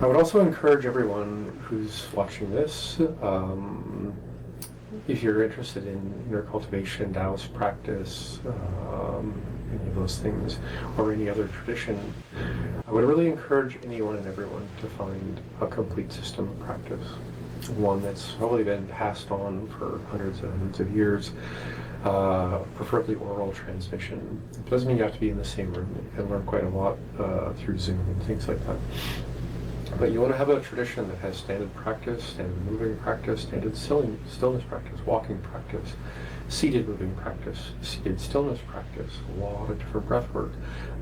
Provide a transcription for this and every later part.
I would also encourage everyone who's watching this, if you're interested in inner cultivation, Taoist practice, any of those things, or any other tradition, I would really encourage anyone and everyone to find a complete system of practice. One that's probably been passed on for hundreds and hundreds of years, preferably oral transmission. It doesn't mean you have to be in the same room. You can learn quite a lot through Zoom and things like that. But you want to have a tradition that has standard practice, standard moving practice, standard stillness practice, walking practice, seated moving practice, seated stillness practice, a lot of different breath work,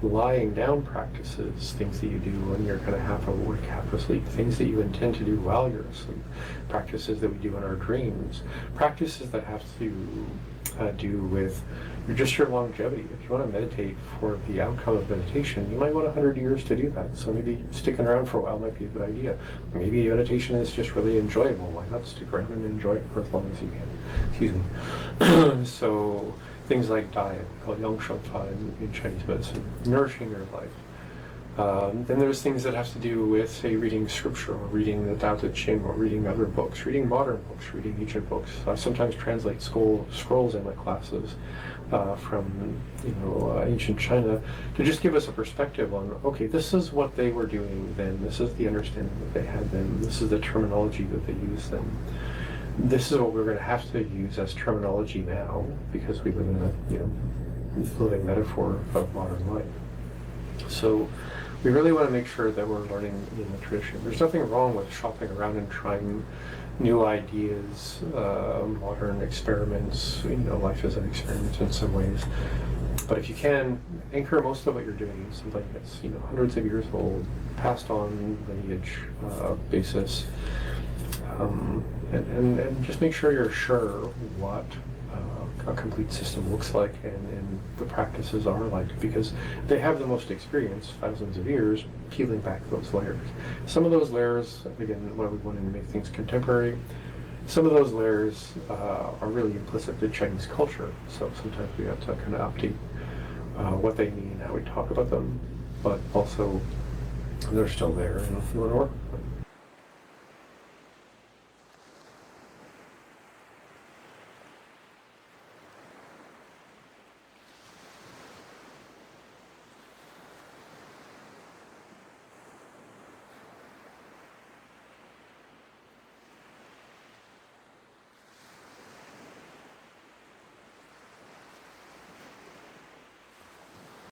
lying down practices, things that you do when you're kind of half awake, half asleep, things that you intend to do while you're asleep, practices that we do in our dreams, practices that have to do with just your longevity. If you want to meditate for the outcome of meditation, you might want 100 years to do that. So maybe sticking around for a while might be a good idea. Maybe meditation is just really enjoyable. Why not stick around and enjoy it for as long as you can? Excuse me. So things like diet, called yang sheng fa in Chinese medicine, nourishing your life. Then there's things that have to do with, say, reading scripture, or reading the Tao Te Ching, or reading other books, reading modern books, reading ancient books. I sometimes translate scrolls in my classes from ancient China to just give us a perspective on, okay, this is what they were doing then, this is the understanding that they had then, this is the terminology that they used then. This is what we're going to have to use as terminology now, because we live in a living metaphor of modern life. So we really want to make sure that we're learning in the tradition. There's nothing wrong with shopping around and trying new ideas, modern experiments. Life is an experiment in some ways. But if you can, anchor most of what you're doing in something that's hundreds of years old, passed on lineage basis, and just make sure you're sure what a complete system looks like and the practices are like, because they have the most experience, thousands of years, peeling back those layers. Some of those layers, again, why we wanted to make things contemporary, some of those layers are really implicit in Chinese culture, so sometimes we have to kind of update what they mean, how we talk about them, but also they're still there and we want to work with them.